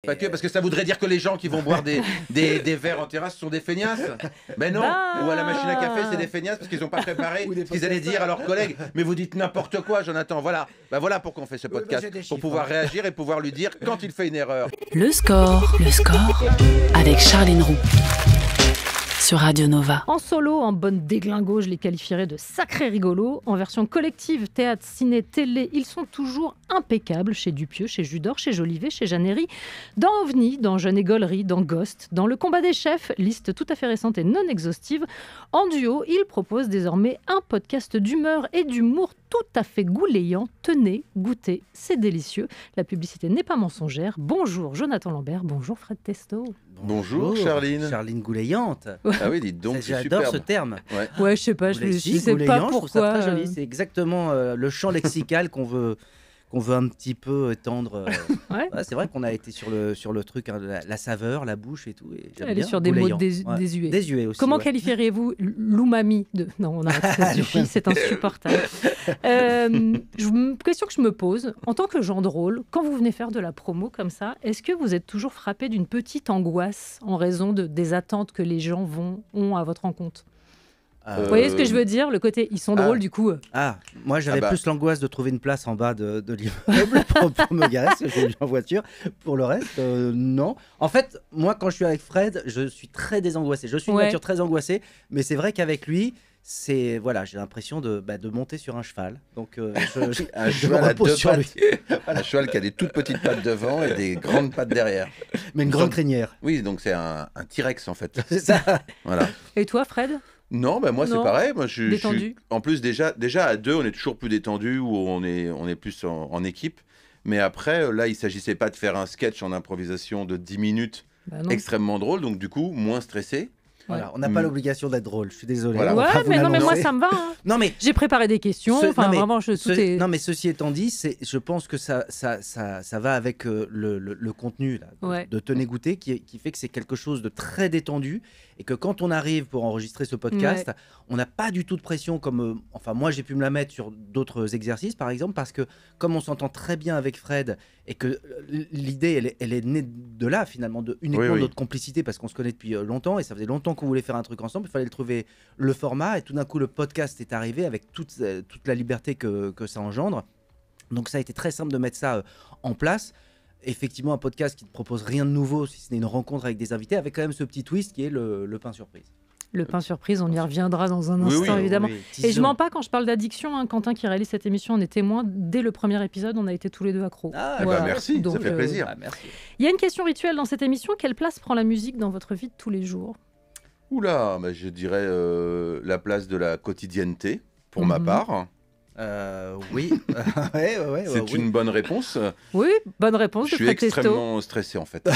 Pas que, parce que ça voudrait dire que les gens qui vont boire des verres en terrasse sont des feignasses. Ben non. Ou à la machine à café, c'est des feignasses parce qu'ils n'ont pas préparé. Parce qu'ils allaient dire à leurs collègues, mais vous dites n'importe quoi, Jonathan. Voilà. Ben voilà pourquoi on fait ce podcast. Pour pouvoir réagir et pouvoir lui dire quand il fait une erreur. Le score avec Charline Roux sur Radio Nova. En solo, en bonne déglingo, je les qualifierais de sacrés rigolos. En version collective, théâtre, ciné, télé, ils sont toujours impeccables chez Dupieux, chez Judor, chez Jolivet, chez Jeannery, dans OVNI, dans Jeune et Gaulerie, dans Ghost, dans Le Combat des Chefs, liste tout à fait récente et non exhaustive. En duo, ils proposent désormais un podcast d'humeur et d'humour tout à fait goulayant. Tenez, goûtez, c'est délicieux. La publicité n'est pas mensongère. Bonjour Jonathan Lambert, bonjour Fred Testo. Bonjour Charline. Charline goulayante. Ah oui, dites donc, c'est J'adore superbe. ce terme. Ouais, je sais pas, je sais pas Je trouve ça pourquoi. très joli. C'est exactement le champ lexical qu'on veut un petit peu étendre. Ouais. Ouais, c'est vrai qu'on a été sur le truc, hein, la saveur, la bouche et tout. Et j'aime Elle est bien. sur des mots Goulayant. désuets. Désuets aussi. Comment ouais. qualifieriez-vous l'umami de... Non, on arrête, ça suffit, c'est insupportable. Question que je me pose, en tant que gens de rôle, quand vous venez faire de la promo comme ça, est-ce que vous êtes toujours frappé d'une petite angoisse en raison des attentes que les gens ont à votre rencontre ? Vous voyez ce que je veux dire ? Le côté, ils sont drôles du coup. Moi j'avais plus l'angoisse de trouver une place en bas de l'immeuble pour me garer, parce que j'ai en voiture. Pour le reste, non. En fait, moi quand je suis avec Fred, je suis très désangoissé. Je suis une nature très angoissée, mais c'est vrai qu'avec lui, j'ai l'impression de monter sur un cheval. Donc un cheval à deux pattes. Un cheval qui a des toutes petites pattes devant et des grandes pattes derrière. Mais une grande crinière. Oui, donc c'est un T-Rex en fait. C'est ça. Voilà. Et toi Fred ? Non, moi c'est pareil. Moi, je détendu. En plus, déjà à deux, on est toujours plus détendu, ou on est plus en équipe. Mais après, là, il ne s'agissait pas de faire un sketch en improvisation de 10 minutes extrêmement drôle, donc du coup, moins stressé. Voilà, on n'a pas l'obligation d'être drôle, je suis désolé. Voilà. Ouais, mais non, mais moi ça me va. Hein. Non, mais j'ai préparé des questions. Non, mais ceci étant dit, je pense que ça va avec le contenu là, de Tenez Goûter, qui fait que c'est quelque chose de très détendu et que quand on arrive pour enregistrer ce podcast, on n'a pas du tout de pression comme. Moi, j'ai pu me la mettre sur d'autres exercices, par exemple, parce que comme on s'entend très bien avec Fred et que l'idée, elle est née de là finalement, uniquement de notre complicité, parce qu'on se connaît depuis longtemps et ça faisait longtemps qu'on voulait faire un truc ensemble. Il fallait trouver le format et tout d'un coup, le podcast est arrivé avec toute la liberté que ça engendre. Donc ça a été très simple de mettre ça en place. Effectivement, un podcast qui ne propose rien de nouveau, si ce n'est une rencontre avec des invités, avec quand même ce petit twist qui est le pain surprise. Le pain surprise, on y reviendra dans un instant, évidemment. Et je mens pas quand je parle d'addiction. Hein, Quentin, qui réalise cette émission, on est témoin. Dès le premier épisode, on a été tous les deux accros. Merci, donc, ça fait plaisir. Merci. Il y a une question rituelle dans cette émission. Quelle place prend la musique dans votre vie de tous les jours ? Oula, je dirais la place de la quotidienneté, pour ma part. Oui. C'est une bonne réponse. Oui, bonne réponse. Je suis extrêmement stressé, en fait.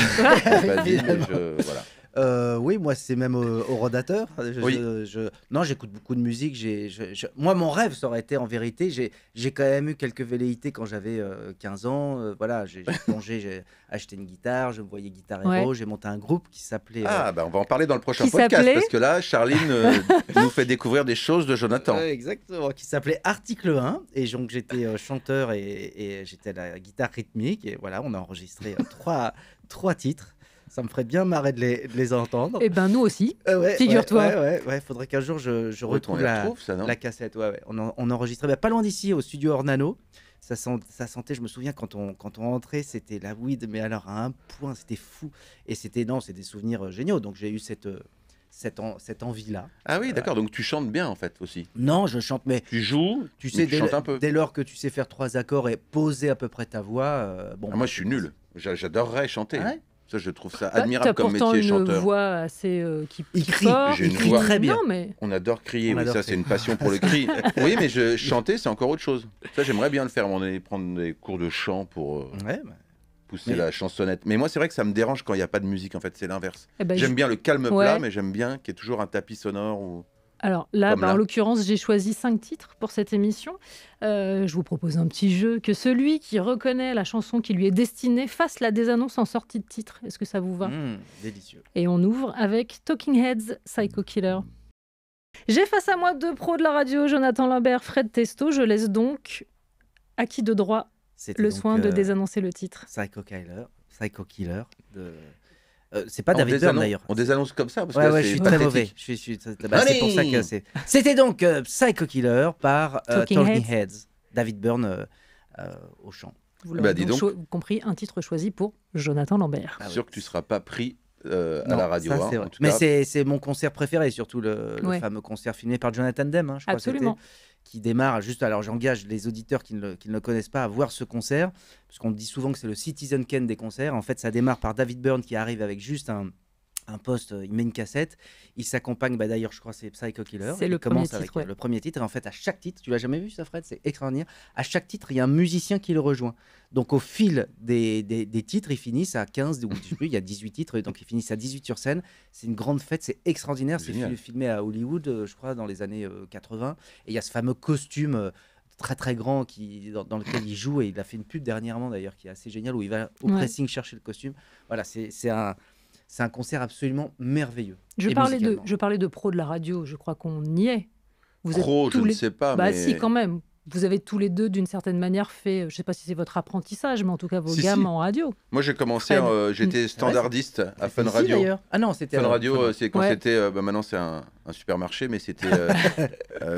Oui, moi c'est même au rodateur. Non, j'écoute beaucoup de musique. Moi, mon rêve, ça aurait été en vérité. J'ai quand même eu quelques velléités quand j'avais 15 ans. J'ai plongé, j'ai acheté une guitare, je me voyais Guitar Hero. J'ai monté un groupe qui s'appelait. On va en parler dans le prochain podcast parce que là, Charline nous fait découvrir des choses de Jonathan. Exactement, qui s'appelait Article 1. Et donc j'étais chanteur et j'étais à la guitare rythmique. Et voilà, on a enregistré trois titres. Ça me ferait bien marrer de les entendre. Et nous aussi, figure-toi. Ouais, faudrait qu'un jour je retrouve la cassette. On enregistrait pas loin d'ici, au studio Ornano. Ça sentait, je me souviens, quand on rentrait, c'était la weed, mais alors à un point, c'était fou. Et c'est des souvenirs géniaux. Donc j'ai eu cette envie-là. Ah oui, d'accord. Donc tu chantes bien, en fait, aussi. Non, je chante, mais... Tu joues, tu sais, chantes un peu. Dès lors que tu sais faire 3 accords et poser à peu près ta voix... moi, je suis nul. J'adorerais chanter. Ah ouais. Ça, je trouve ça admirable comme métier, chanteur. T'as une voix assez qui crie. J'ai une voix très bien. Non, mais... On adore crier, c'est une passion pour le cri. Oui, mais chanter, c'est encore autre chose. Ça, j'aimerais bien le faire. On va prendre des cours de chant pour pousser la chansonnette. Mais moi, c'est vrai que ça me dérange quand il n'y a pas de musique. En fait, c'est l'inverse. J'aime bien le calme plat, mais j'aime bien qu'il y ait toujours un tapis sonore ou... Alors là, en l'occurrence, j'ai choisi 5 titres pour cette émission. Je vous propose un petit jeu, que celui qui reconnaît la chanson qui lui est destinée fasse la désannonce en sortie de titre. Est-ce que ça vous va ? Délicieux. Et on ouvre avec Talking Heads, Psycho Killer. J'ai face à moi 2 pros de la radio, Jonathan Lambert, Fred Testo. Je laisse donc à qui de droit le soin de désannoncer le titre. Psycho Killer. Psycho Killer. C'est pas David Byrne d'ailleurs. On désannonce comme ça parce que je suis très mauvais. C'est pour ça que C'était donc Psycho Killer par Talking Heads. David Byrne au chant. Vous l'avez donc compris, un titre choisi pour Jonathan Lambert. Sûr que tu ne seras pas pris à la radio. Ça, en tout mais cas. c'est mon concert préféré, surtout le fameux concert filmé par Jonathan Demme, je crois. Absolument. Qui démarre juste. Alors j'engage les auditeurs qui ne le connaissent pas à voir ce concert, parce qu'on dit souvent que c'est le Citizen Kane des concerts. En fait, ça démarre par David Byrne qui arrive avec juste un poste, il met une cassette, il s'accompagne, d'ailleurs je crois c'est Psycho Killer, c'est le premier titre, le premier titre, et en fait à chaque titre, tu l'as jamais vu ça Fred, c'est extraordinaire, à chaque titre il y a un musicien qui le rejoint, donc au fil des titres ils finissent à 15 ou je sais plus, il y a 18 titres, donc ils finissent à 18 sur scène, c'est une grande fête, c'est extraordinaire, c'est filmé à Hollywood je crois dans les années 80, et il y a ce fameux costume très très grand dans lequel il joue, et il a fait une pub dernièrement d'ailleurs qui est assez génial, où il va au pressing chercher le costume, voilà, c'est un concert absolument merveilleux. Je parlais de pro de la radio, je crois qu'on y est. Vous pro, je ne sais pas. Mais... si, quand même. Vous avez tous les deux, d'une certaine manière, fait, je ne sais pas si c'est votre apprentissage, mais en tout cas vos gammes en radio. Moi, j'ai commencé, j'étais standardiste à Fun Radio. Ah non, c'était Fun Radio, c'est quand c'était, maintenant c'est un supermarché, mais c'était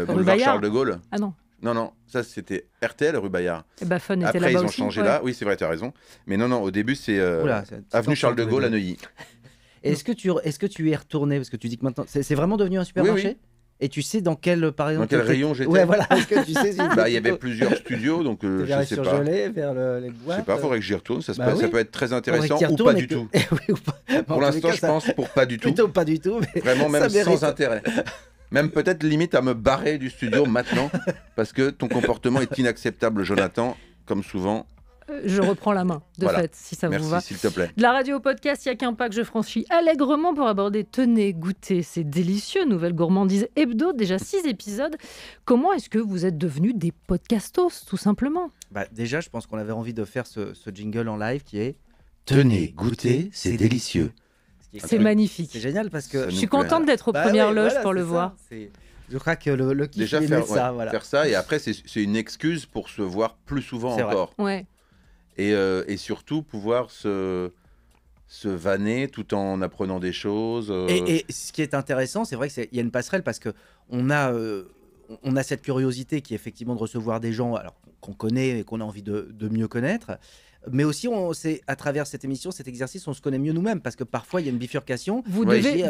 boulevard Charles de Gaulle. Ah non. Non, ça c'était RTL rue Bayard. Et Fun était après, là-bas ils ont aussi, changé là. Oui, c'est vrai, tu as raison. Mais non, au début, c'est avenue Charles de Gaulle à Neuilly. Est-ce que tu y es retourné? Parce que tu dis que maintenant, c'est vraiment devenu un supermarché? Oui. Et tu sais dans quel, par exemple, dans quel rayon j'étais? Ouais, voilà. Est-ce que tu sais il y avait plusieurs studios, donc je sais pas. Vers les boîtes. Je sais pas, faudrait que j'y retourne. Ça peut être très intéressant ou pas du tout. Pour l'instant, je pense pour pas du tout. Plutôt pas du tout. Mais vraiment, même sans intérêt. Même peut-être limite à me barrer du studio maintenant, parce que ton comportement est inacceptable, Jonathan, comme souvent. Je reprends la main, de fait, si ça vous va. Merci, s'il te plaît. De la radio au podcast, il n'y a qu'un pas que je franchis allègrement pour aborder Tenez, goûtez, c'est délicieux, nouvelle gourmandise hebdo, déjà 6 épisodes. Comment est-ce que vous êtes devenus des podcastos, tout simplement? Déjà, je pense qu'on avait envie de faire ce jingle en live qui est Tenez, goûtez, c'est délicieux. C'est magnifique. C'est génial parce que... Je suis contente d'être aux premières loges pour le voir. Je crois que le kiff déjà faire ça, et après c'est une excuse pour se voir plus souvent encore. Ouais. Et surtout pouvoir se vanner tout en apprenant des choses. Et ce qui est intéressant, c'est vrai qu'il y a une passerelle parce qu'on a cette curiosité qui est effectivement de recevoir des gens qu'on connaît et qu'on a envie de mieux connaître. Mais aussi, à travers cette émission, cet exercice, on se connaît mieux nous-mêmes parce que parfois il y a une bifurcation. Vous devez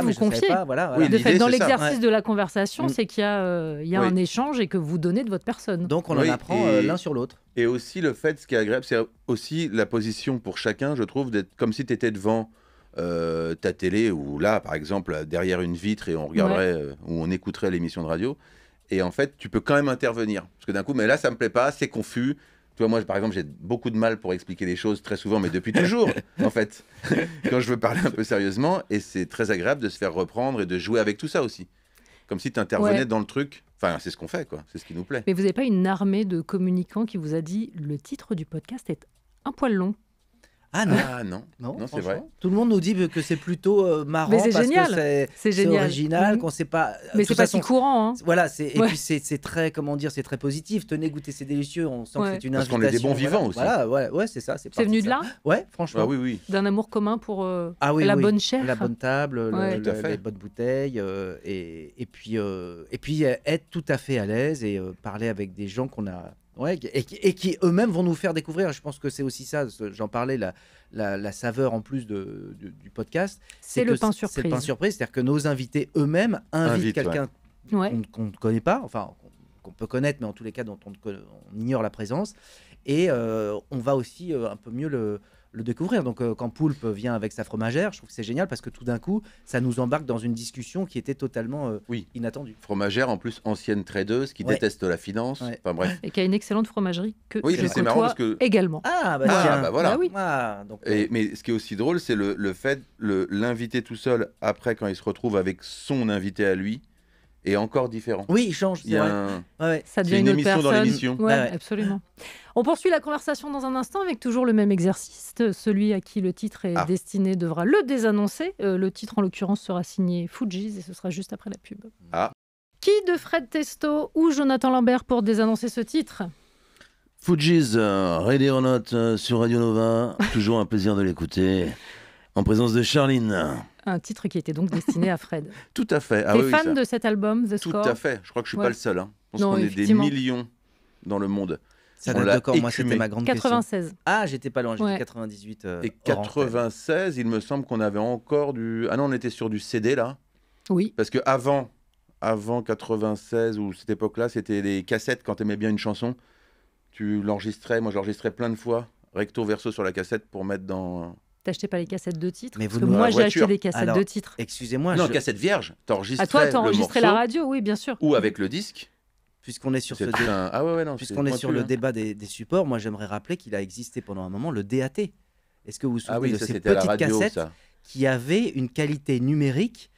vous confier. Oui, de fait, dans l'exercice de la conversation, c'est qu'il y a un échange et que vous donnez de votre personne. Donc on en apprend l'un sur l'autre. Et aussi le fait, ce qui est agréable, c'est aussi la position pour chacun, je trouve, d'être comme si tu étais devant ta télé ou là, par exemple, derrière une vitre et on regarderait ou on écouterait l'émission de radio. Et en fait, tu peux quand même intervenir. Parce que d'un coup, mais là, ça me plaît pas, c'est confus. Tu vois, moi, par exemple, j'ai beaucoup de mal pour expliquer les choses très souvent, mais depuis toujours, en fait, quand je veux parler un peu sérieusement. Et c'est très agréable de se faire reprendre et de jouer avec tout ça aussi. Comme si tu intervenais dans le truc. Enfin, c'est ce qu'on fait, quoi. C'est ce qui nous plaît. Mais vous n'avez pas une armée de communicants qui vous a dit le titre du podcast est un poil long? Ah non, c'est vrai. Tout le monde nous dit que c'est plutôt marrant parce génial. Que c'est original, qu'on sait pas. Mais c'est pas si courant. Hein. Voilà, et puis c'est très, comment dire, c'est très positif. Tenez, goûtez, c'est délicieux. On sent que c'est une invitation. Parce qu'on est des bons vivants aussi. Voilà, c'est ça. C'est venu de là. Ouais, franchement. Oui. D'un amour commun pour la bonne chair, la bonne table, les bonnes bouteilles, et puis être tout à fait à l'aise et parler avec des gens qu'on a. Ouais, et qui eux-mêmes vont nous faire découvrir. Je pense que c'est aussi ça, j'en parlais, la saveur en plus du podcast. C'est le pain surprise. C'est le pain surprise, c'est-à-dire que nos invités eux-mêmes invitent quelqu'un qu'on ne connaît pas, enfin qu'on peut connaître, mais en tous les cas dont on ignore la présence. Et on va aussi un peu mieux le découvrir. Donc quand Poulpe vient avec sa fromagère, je trouve que c'est génial parce que tout d'un coup, ça nous embarque dans une discussion qui était totalement inattendue. Fromagère, en plus ancienne tradeuse, qui déteste la finance. Enfin bref. Et qui a une excellente fromagerie que je côtoie parce que... également. Voilà. Donc, mais ce qui est aussi drôle, c'est le fait l'inviter tout seul après quand il se retrouve avec son invité à lui. Et encore différent. Oui, il change. Il y a ça devient une émission personne. dans l'émission. Ouais, absolument. On poursuit la conversation dans un instant avec toujours le même exercice. Celui à qui le titre est destiné devra le désannoncer. Le titre, en l'occurrence, sera signé Fujis et ce sera juste après la pub. Ah. Qui de Fred Testo ou Jonathan Lambert pour désannoncer ce titre? Fugees, Ready or Not sur Radio Nova. Toujours un plaisir de l'écouter. En présence de Charline. Un titre qui était donc destiné à Fred. Tout à fait. T'es fan de cet album, The Score? Tout à fait. Je crois que je suis pas le seul. Hein. Je pense qu'on est des millions dans le monde. Ça date de quand? Moi, c'était ma grande 96. question. Ah, j'étais pas loin, j'étais 98. Et 96, il me semble qu'on avait encore du... Ah non, on était sur du CD, là. Oui. Parce que avant 96, ou cette époque-là, c'était les cassettes, quand tu aimais bien une chanson, tu l'enregistrais. Moi, je l'enregistrais plein de fois, recto verso sur la cassette pour mettre dans... T'achetais pas les cassettes de titres? Mais parce que moi, j'ai acheté des cassettes de titres. Excusez-moi. Non, cassette vierge. T'enregistrais toi, t'enregistrais la radio, oui, bien sûr. Ou avec le disque. Puisqu'on est sur, Puisqu'on est sur le débat des supports, moi j'aimerais rappeler qu'il a existé pendant un moment le DAT. Est-ce que vous vous souvenez de ces petites cassettes qui avaient une qualité numérique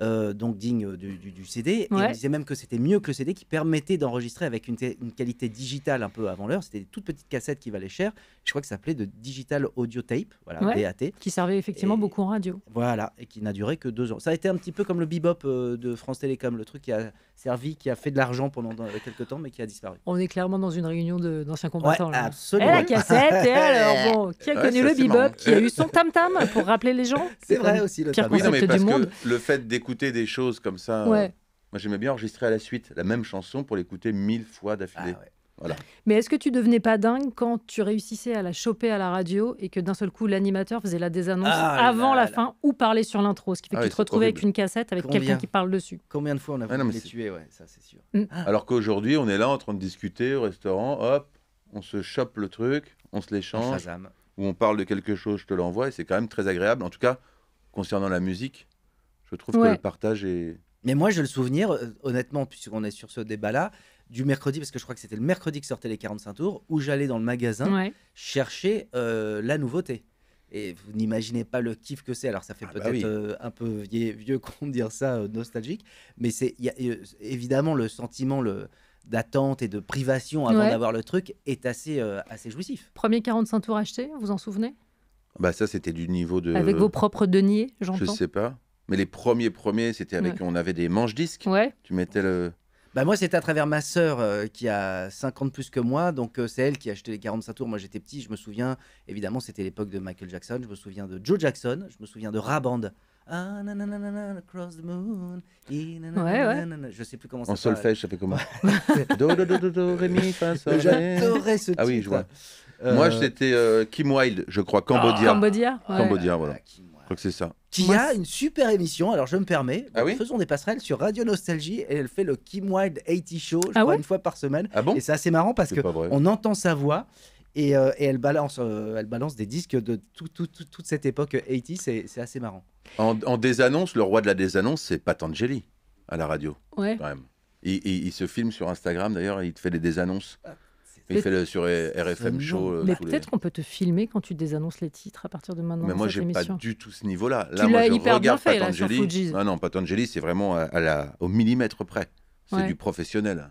donc digne du CD, et on disait même que c'était mieux que le CD, qui permettait d'enregistrer avec une qualité digitale un peu avant l'heure. C'était des toutes petites cassettes qui valaient cher. Je crois que ça s'appelait de Digital Audio Tape, voilà, DAT. Qui servait effectivement beaucoup en radio. Voilà, et qui n'a duré que 2 ans. Ça a été un petit peu comme le bebop de France Télécom, le truc qui a servi, qui a fait de l'argent pendant quelques temps, mais qui a disparu. On est clairement dans une réunion d'anciens combattants. Ouais, absolument. Et la cassette, et alors, bon, qui a connu le bebop, qui a eu son tam-tam pour rappeler les gens? C'est vrai aussi, le pire concept du monde. Le fait d'écouter des choses comme ça, moi j'aimais bien enregistrer à la suite la même chanson pour l'écouter 1000 fois d'affilée. Voilà. Mais est-ce que tu devenais pas dingue quand tu réussissais à la choper à la radio et que d'un seul coup l'animateur faisait la désannonce avant la fin ou parlait sur l'intro, ce qui fait que tu te retrouvais avec une cassette avec quelqu'un qui parle dessus? Combien de fois on a voulu les tuer, ça c'est sûr. Alors qu'aujourd'hui on est là en train de discuter au restaurant, hop, on se chope le truc, on se l'échange, ou on parle de quelque chose, je te l'envoie, et c'est quand même très agréable. En tout cas, concernant la musique, je trouve que le partage est... Mais moi, j'ai le souvenir, honnêtement, puisqu'on est sur ce débat-là, du mercredi, parce que je crois que c'était le mercredi que sortaient les 45 tours, où j'allais dans le magasin chercher la nouveauté. Et vous n'imaginez pas le kiff que c'est. Alors, ça fait peut-être un peu vieux con de dire ça, nostalgique, mais y a, évidemment, le sentiment d'attente et de privation avant d'avoir le truc est assez jouissif. Premier 45 tours achetés, vous en souvenez? Ça, c'était du niveau de... Avec vos propres deniers, j'entends. Je sais pas. Mais les premiers, c'était avec... On avait des manches-disques. Tu mettais le... Moi, c'était à travers ma sœur qui a 5 ans de plus que moi. Donc, c'est elle qui a acheté les 45 tours. Moi, j'étais petit. Je me souviens, évidemment, c'était l'époque de Michael Jackson. Je me souviens de Joe Jackson. Je me souviens de Raband. Across the moon. Je sais plus comment ça s'appelle. En solfège, ça fait comment? Do, ré, mi, fa, sol. J'adorais ce titre. Ah oui, je vois. Moi, c'était Kim Wilde, je crois. Cambodia. Cambodia, voilà. Je crois que c'est ça. Qui a une super émission, alors je me permets, faisons des passerelles sur Radio Nostalgie, et elle fait le Kim Wilde 80 Show, je crois, une fois par semaine. Et c'est assez marrant parce qu'on entend sa voix et elle balance des disques de toute cette époque 80, c'est assez marrant. En désannonce, le roi de la désannonce, c'est Patangeli à la radio. Quand même. Il se filme sur Instagram d'ailleurs, il te fait des désannonces. Il fait sur RFM Show. Mais peut-être qu'on peut te filmer quand tu désannonces les titres à partir de maintenant. Mais moi, j'ai pas du tout ce niveau-là. Tu l'as hyper bien fait là sur Fugees. Non, Patangeli, c'est vraiment au millimètre près. C'est du professionnel.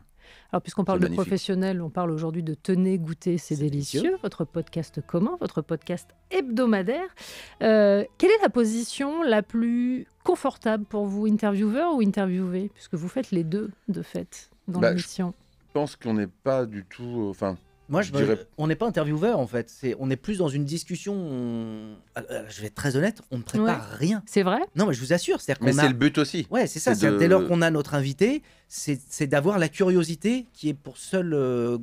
Alors, puisqu'on parle de professionnel, on parle aujourd'hui de Tenez, goûter, c'est délicieux. Votre podcast commun, votre podcast hebdomadaire. Quelle est la position la plus confortable pour vous, intervieweur ou interviewé? Puisque vous faites les deux, de fait, dans l'émission. Je pense qu'on n'est pas du tout... Moi, on n'est pas intervieweur, en fait. On est plus dans une discussion... Je vais être très honnête, on ne prépare rien. C'est vrai? Non, mais je vous assure. C'est le but aussi. Ouais, c'est ça. Dès lors qu'on a notre invité, c'est d'avoir la curiosité qui est pour seul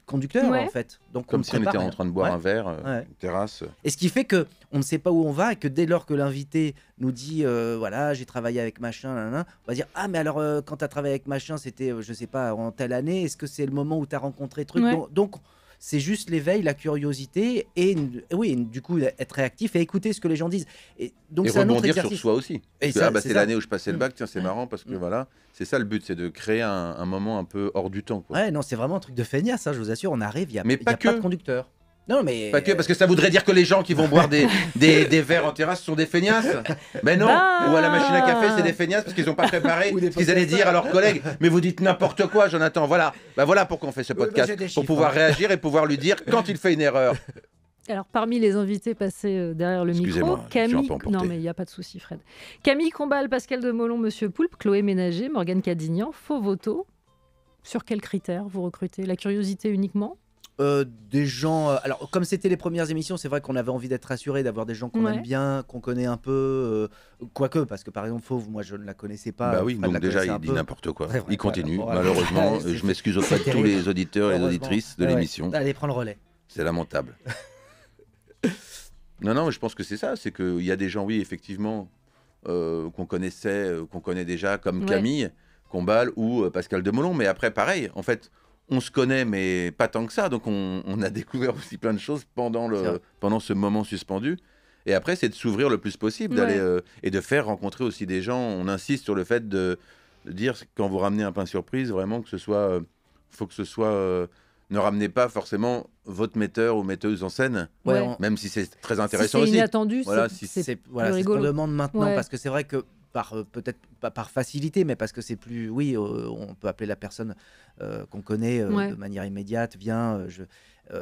conducteur, en fait. Donc, comme si on était en train de boire un verre, une terrasse. Et ce qui fait qu'on ne sait pas où on va, et que dès lors que l'invité nous dit voilà, j'ai travaillé avec machin, on va dire ah, mais alors quand tu as travaillé avec machin, c'était je sais pas, en telle année, est-ce que c'est le moment où tu as rencontré truc? Donc c'est juste l'éveil, la curiosité et du coup être réactif et écouter ce que les gens disent. Et donc c'est un autre exercice. Sur soi aussi. C'est l'année où je passais le bac, tiens, c'est marrant parce que voilà, c'est ça le but, c'est de créer un moment un peu hors du temps, quoi. Ouais, non, c'est vraiment un truc de feignasse, je vous assure, on arrive, il y a pas de conducteur. Non, mais... Pas que, parce que ça voudrait dire que les gens qui vont boire des verres en terrasse sont des feignasses. Mais non, ou à la machine à café, c'est des feignasses parce qu'ils n'ont pas préparé ce qu'ils allaient dire à leurs collègues. Mais vous dites n'importe quoi, Jonathan. Voilà, voilà pourquoi on fait ce podcast, pour pouvoir réagir et pouvoir lui dire quand il fait une erreur. Alors, parmi les invités passés derrière le micro, Camille... Non, mais il n'y a pas de souci, Fred. Camille Combal, Pascal Demolon, Monsieur Poulpe, Chloé Ménager, Morgane Cadignan, Faux Voto. Sur quels critères vous recrutez? La curiosité uniquement? Des gens. Alors, comme c'était les premières émissions, c'est vrai qu'on avait envie d'être rassuré, d'avoir des gens qu'on aime bien, qu'on connaît un peu. Quoique, parce que par exemple, Fauve, moi je ne la connaissais pas. Bah oui, donc déjà il dit n'importe quoi. Il continue, malheureusement. Je m'excuse auprès de tous les auditeurs et les auditrices de l'émission. Allez, prends le relais. C'est lamentable. Non, mais je pense que c'est ça. C'est qu'il y a des gens, oui, effectivement, qu'on connaissait, qu'on connaît déjà, comme Camille Combal ou Pascal Demolon. Mais après, pareil, en fait. On se connaît, mais pas tant que ça. Donc, on a découvert aussi plein de choses pendant ce moment suspendu. Et après, c'est de s'ouvrir le plus possible, d'aller et de faire rencontrer aussi des gens. On insiste sur le fait de dire, quand vous ramenez un pain surprise, vraiment que ce soit... faut que ce soit... ne ramenez pas forcément votre metteur ou metteuse en scène, même si c'est très intéressant aussi. Si c'est inattendu, voilà, c'est ce qu'on demande maintenant, parce que c'est vrai que peut-être pas par facilité, mais parce que c'est plus... Oui, on peut appeler la personne qu'on connaît de manière immédiate,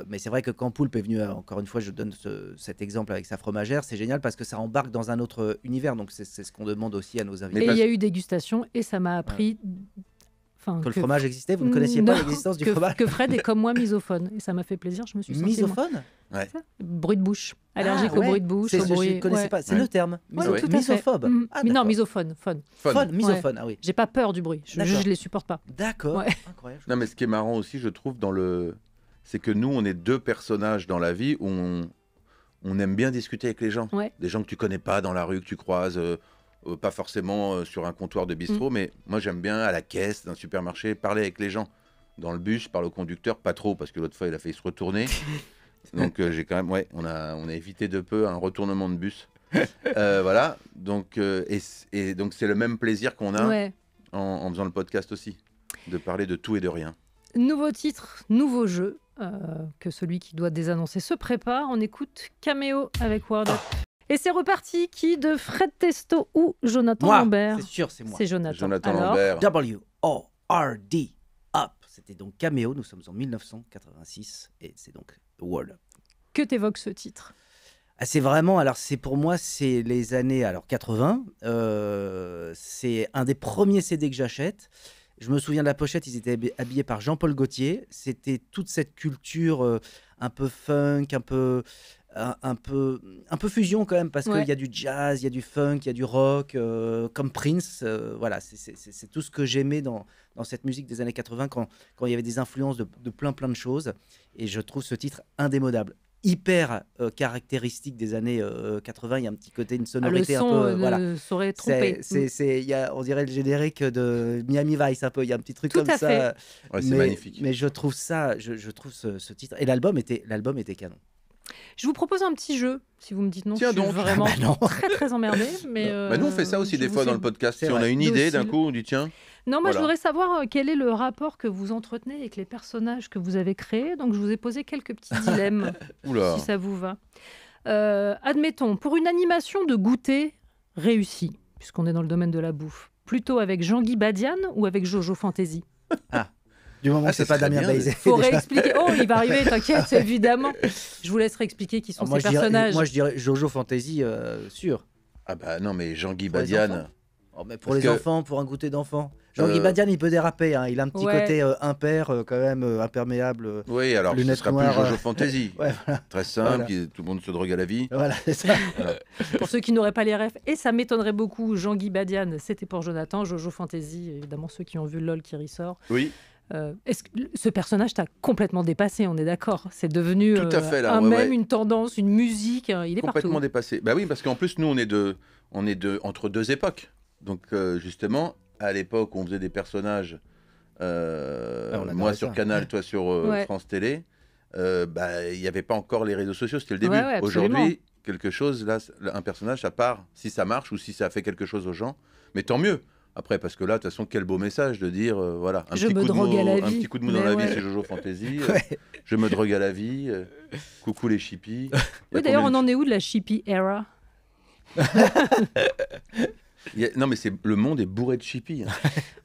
mais c'est vrai que quand Poulpe est venu, encore une fois, je donne cet exemple avec sa fromagère, c'est génial parce que ça embarque dans un autre univers, donc c'est ce qu'on demande aussi à nos invités. Et il y a eu dégustation et ça m'a appris... Que le fromage existait, vous ne connaissiez pas l'existence du fromage. Que Fred est comme moi misophone, et ça m'a fait plaisir, je me suis sentie... Misophone ? Bruit de bouche, allergique au bruit de bouche, au bruit... Je ne connaissais pas, c'est le terme. Misophobe. Non, misophone. Misophone, ah oui. J'ai pas peur du bruit, je les supporte pas. D'accord, incroyable. Non, mais ce qui est marrant aussi, je trouve, c'est que nous, on est deux personnages dans la vie où on aime bien discuter avec les gens. Des gens que tu connais pas dans la rue, que tu croises... pas forcément sur un comptoir de bistrot, mais moi j'aime bien à la caisse d'un supermarché parler avec les gens. Dans le bus, je parle au conducteur, pas trop, parce que l'autre fois il a failli se retourner. Donc j'ai quand même, on a évité de peu un retournement de bus. Voilà, donc, et donc c'est le même plaisir qu'on a en faisant le podcast aussi, de parler de tout et de rien. Nouveau titre, nouveau jeu, que celui qui doit désannoncer se prépare. On écoute Caméo avec Word Up. Et c'est reparti. Qui de Fred Testo ou Jonathan Lambert? C'est sûr, c'est moi. C'est Jonathan Lambert. W-O-R-D Up. C'était donc Caméo. Nous sommes en 1986 et c'est donc Word Up. Que t'évoque ce titre? C'est vraiment, alors pour moi, c'est les années 80. C'est un des premiers CD que j'achète. Je me souviens de la pochette, ils étaient habillés par Jean-Paul Gaultier. C'était toute cette culture un peu funk, un peu fusion quand même, parce qu'il y a du jazz, il y a du funk, il y a du rock, comme Prince. Voilà, c'est tout ce que j'aimais dans cette musique des années 80, quand il y avait des influences de plein de choses. Et je trouve ce titre indémodable. Hyper caractéristique des années 80, il y a un petit côté, une sonorité le son, un peu... Voilà. saurait tromper. On dirait le générique de Miami Vice, un peu, il y a un petit truc tout comme à ça. Ouais, c'est magnifique. Mais je trouve ça, je trouve ce titre... Et l'album était canon. Je vous propose un petit jeu, si vous me dites non. Tiens je suis donc. vraiment très emmerdée. Mais nous on fait ça aussi des fois dans le podcast. Si on a une idée, d'un coup on dit tiens. Non, moi je voudrais savoir quel est le rapport que vous entretenez avec les personnages que vous avez créés. Donc je vous ai posé quelques petits dilemmes, si ça vous va. Admettons, pour une animation de goûter réussie, puisqu'on est dans le domaine de la bouffe, plutôt avec Jean-Guy Badiane ou avec Jojo Fantasy? Du moment que c'est pas Damien Baïsé. Il faut réexpliquer. Oh, il va arriver, t'inquiète, évidemment. Je vous laisserai expliquer qui sont ces personnages. Moi, je dirais Jojo Fantasy, sûr. Ah bah non, mais Jean-Guy Badiane... mais pour les enfants, pour un goûter d'enfant. Jean-Guy Badiane, il peut déraper. Hein. Il a un petit côté impair, quand même, imperméable. Oui, alors ce sera plus Jojo Fantasy. Voilà. Très simple, tout le monde se drogue à la vie. Voilà, c'est ça. Pour ceux qui n'auraient pas les refs, et ça m'étonnerait beaucoup, Jean-Guy Badiane, c'était pour Jonathan. Jojo Fantasy, évidemment, ceux qui ont vu LOL qui ressort. Oui. Est-ce que ce personnage t'a complètement dépassé, on est d'accord? C'est devenu tout à fait, là, un mème, une tendance, une musique, il est complètement partout. Dépassé. Bah oui, parce qu'en plus, nous, on est entre deux époques. Donc, justement, à l'époque, on faisait des personnages, moi sur Canal, toi sur France Télé. Il n'y avait pas encore les réseaux sociaux, c'était le début. Aujourd'hui, quelque chose, là, un personnage, ça part, si ça marche ou si ça fait quelque chose aux gens. Mais tant mieux. Après, parce que là, de toute façon, quel beau message de dire, voilà, un petit coup de mou dans la vie, c'est Jojo Fantasy. Je me drogue à la vie. Coucou les chippies. Oui, d'ailleurs, on en est où de la chippie era? Non, mais le monde est bourré de chippies.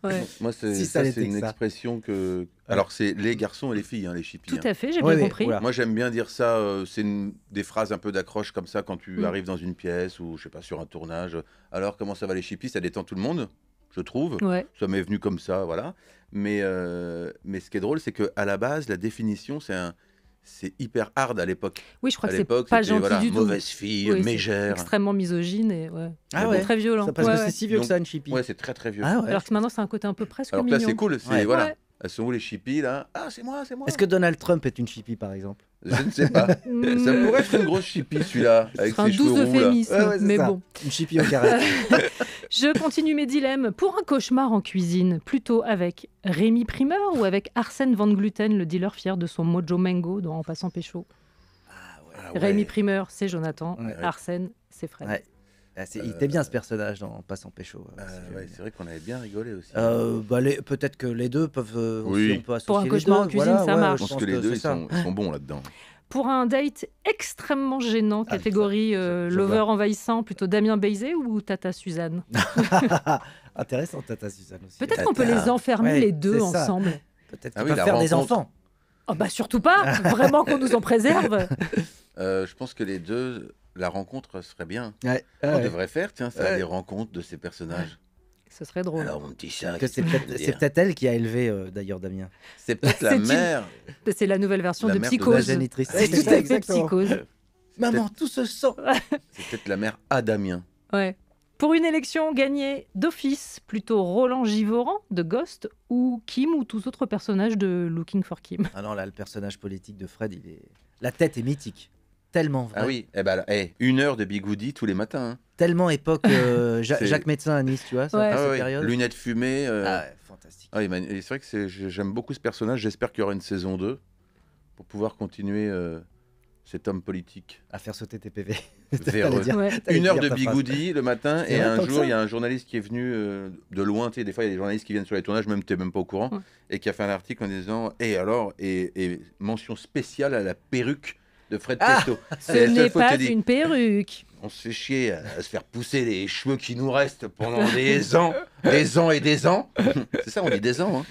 Hein. Moi, c'est une expression que... Alors, c'est les garçons et les filles, hein, les chippies. Tout à fait, j'ai bien compris. Voilà. Moi, j'aime bien dire ça. C'est des phrases un peu d'accroche comme ça quand tu arrives dans une pièce ou, je sais pas, sur un tournage. Alors, comment ça va les chippies? Ça détend tout le monde, je trouve. Ça m'est venu comme ça, voilà. Mais ce qui est drôle, c'est qu'à la base, la définition, c'est hyper hard à l'époque. Oui, je crois que c'est pas gentil du tout. Mauvaise fille, mégère. Extrêmement misogyne et très violent. Parce que c'est si vieux que ça, une chippie. Ouais, c'est très très vieux. Alors que maintenant, c'est un côté un peu presque mignon. Alors que là, c'est cool. Voilà. Elles sont où les chippies là? Ah, c'est moi. Est-ce que Donald Trump est une chippie par exemple? Je ne sais pas. Ça pourrait être une grosse chippie celui-là. Avec ses cheveux roux. Un doux euphémisme, mais bon. Une chippie au carré. Je continue mes dilemmes. Pour un cauchemar en cuisine, plutôt avec Rémi Primeur ou avec Arsène Van Gluten, le dealer fier de son Mojo Mango dans En passant pécho? Rémi Primeur, c'est Jonathan. Arsène, c'est Fred. Ouais. Il était bien ce personnage dans Passant Pécho. C'est vrai qu'on avait bien rigolé aussi. Peut-être que les deux peuvent aussi, on peut associer pour un cauchemar en cuisine, ça marche. Je pense que les deux, ils sont bons là-dedans. Pour un date extrêmement gênant, catégorie lover envahissant, plutôt Damien Bézé ou Tata Suzanne? Intéressant, Tata Suzanne aussi. Peut-être qu'on peut les enfermer les deux ensemble. Peut-être qu'on peut faire des enfants. Oh surtout pas, vraiment qu'on nous en préserve. Je pense que les deux, la rencontre serait bien. On devrait faire, des rencontres de ces personnages. Ce serait drôle. Alors, mon petit chat. C'est peut-être elle qui a élevé d'ailleurs Damien. C'est peut-être la mère. C'est la nouvelle version de La Psychose. génitrice. C'est tout à fait Psychose. Maman, tout se sent. C'est peut-être la mère à Damien. Ouais. Pour une élection gagnée d'office, plutôt Roland Givoran de Ghost ou Kim ou tous autres personnages de Looking for Kim? Ah non, là, le personnage politique de Fred, la tête est mythique. Tellement vrai. Ah oui, 1 heure de bigoudi tous les matins. Tellement époque Jacques Médecin à Nice, tu vois, cette période. Lunettes fumées. Fantastique. C'est vrai que j'aime beaucoup ce personnage. J'espère qu'il y aura une saison 2 pour pouvoir continuer cet homme politique. À faire sauter tes PV. 1 heure de bigoudi le matin et un jour, il y a un journaliste qui est venu de loin. Des fois, il y a des journalistes qui viennent sur les tournages, même tu n'es même pas au courant, et qui a fait un article en disant et mention spéciale à la perruque de Fred Testo. Ce n'est pas une perruque. On se fait chier à se faire pousser les cheveux qui nous restent pendant des ans, des ans et des ans. C'est ça, on dit des ans.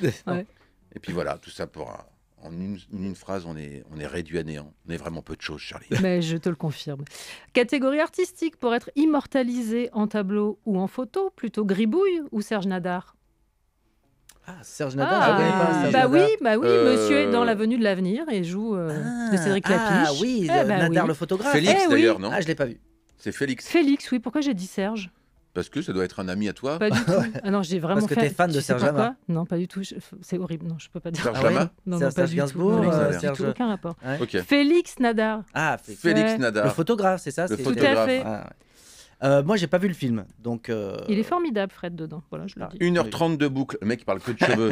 Et puis voilà, tout ça pour en une phrase, on est réduit à néant. On est vraiment peu de choses, Charlie. Mais je te le confirme. Catégorie artistique pour être immortalisé en tableau ou en photo, plutôt Gribouille ou Serge Nadar? Serge Nadar, je connais pas Serge Nadar. Oui, monsieur est dans l'avenue de l'avenir et joue de Cédric Lapiche. Ah oui, Nadar le photographe. Félix d'ailleurs, non? Ah, je l'ai pas vu. C'est Félix. Félix, oui. Pourquoi j'ai dit Serge? Parce que ça doit être un ami à toi. Pas du tout. Ah non, j'ai vraiment Parce que t'es fan de Serge Lama. Non, pas du tout. C'est horrible. Non, je peux pas dire. Serge Lama. Non, pas du tout. Serge... Aucun rapport. Okay. Félix Nadar. Ah, Félix Nadar. Le photographe, c'est ça? Le tout à fait. Moi, j'ai pas vu le film, donc. Il est formidable, Fred, dedans. Voilà, je le dis. 1h30 de boucle. Le mec, il parle que de cheveux